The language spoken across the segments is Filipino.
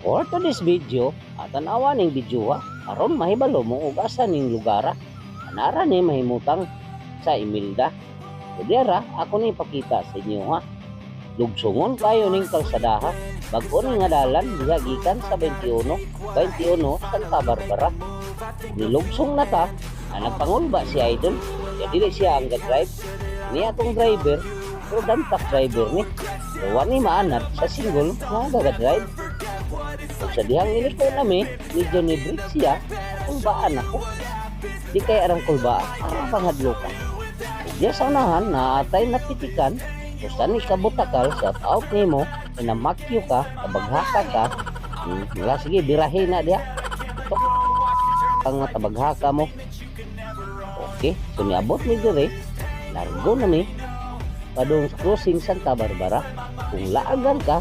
For today's video, tanawa ning video ha, aron mahibalo mo ug asa ning lugar anara ni mahimutang sa Imelda. So diara ako ni ipakita sa inyo ha. Lugsongon kayo ning kalsadaha, bag-o ni nga dalan diha gikan sa 21 Santa Barbara. Nilugsong na ta, nagpangulba si Idol, ya dili siya ang ga-drive. Ni atong driver, pero damtak driver ni. So wani maanat sa single nga ga-drive. Kung sa dihang iliko nami, medyo ni break siya, kung baan ako. Di kaya arang kulba, arang pangadlo ka. Diya sa unahan na atay napitikan, kung ni kabutakal, shout out ni mo, inamakyo ka, tabaghaka ka, wala sige, birahin na diya. Ito, ang tabaghaka mo. Okay, so niabot ni dire, largo na ni, padung crossing Santa Barbara. Kung laagan ka,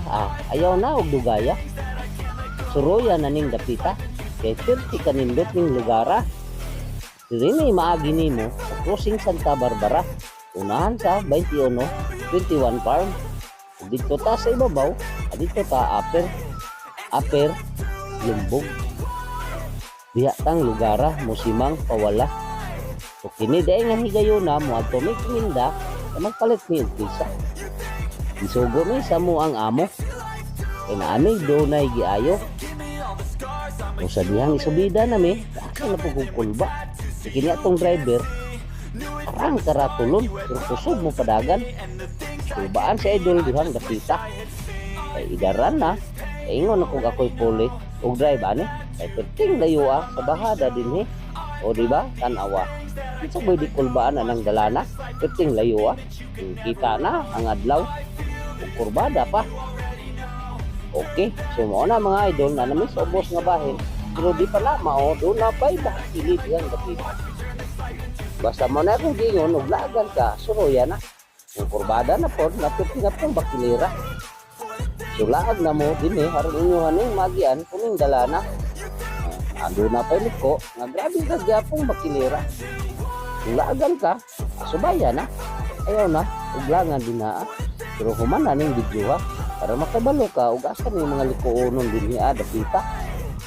ayaw na og dugaya. Suroya na ning dapita, kay 30 kanindot ning lugara. Dili ni maagi nimo sa crossing Santa Barbara, unahan sa 21 Farm. Dito ta sa ibabaw, dito ta upper lumbog. Diha tang lugara musimang pawala. So kini day nga higayuna mo adto may Imelda, magpalit ni Elpisa. Isugo mi sa mo ang amo. Inaani dunay giayo. Kung sa dihang isubida na mi, asa na pagkukulba. Kini atong driver, arang karatulon, pero kusog mo padagan. Kulbaan si Idol dihang dapita. Kay idaran na, kay ingon akong ako'y puli, o drive ani, kay perting layo sa bahada din eh. O diba, tanawa. Isa ba di kulbaan na ng dalana, perting layo kita na ang adlaw, o kurbada pa. Okay, so mo na mga idol na namin sa ubos nga bahin. Pero di pala mao, doon na pa'y bakilid yan kapita. Basta mo na kung gingon, uglagan ka, suroya na. Yung kurbada na po, napipingat ng bakilira. So laag na mo din haron inyuhan yung magian, kuning dalana. Ando na pa'y liko, nga grabe ka gyapong bakilira. Uglagan ka, subaya na. Ayaw na, uglangan din na. Pero human na ning video ha. Para makabalo ka, ugasan yung mga likoonon din niya, dapita.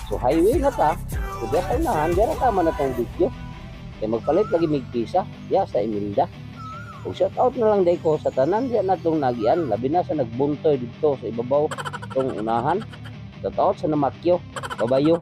So highway na ta, kaya sa unahan, diya tama na itong video. Kaya magpalit lagi migpisa, diya sa Imelda. Kung shout out na lang day ko sa tanan, diya na itong nagian, labi na sa nagbuntoy dito sa ibabaw itong unahan. Shout out sa namakyo, babayo.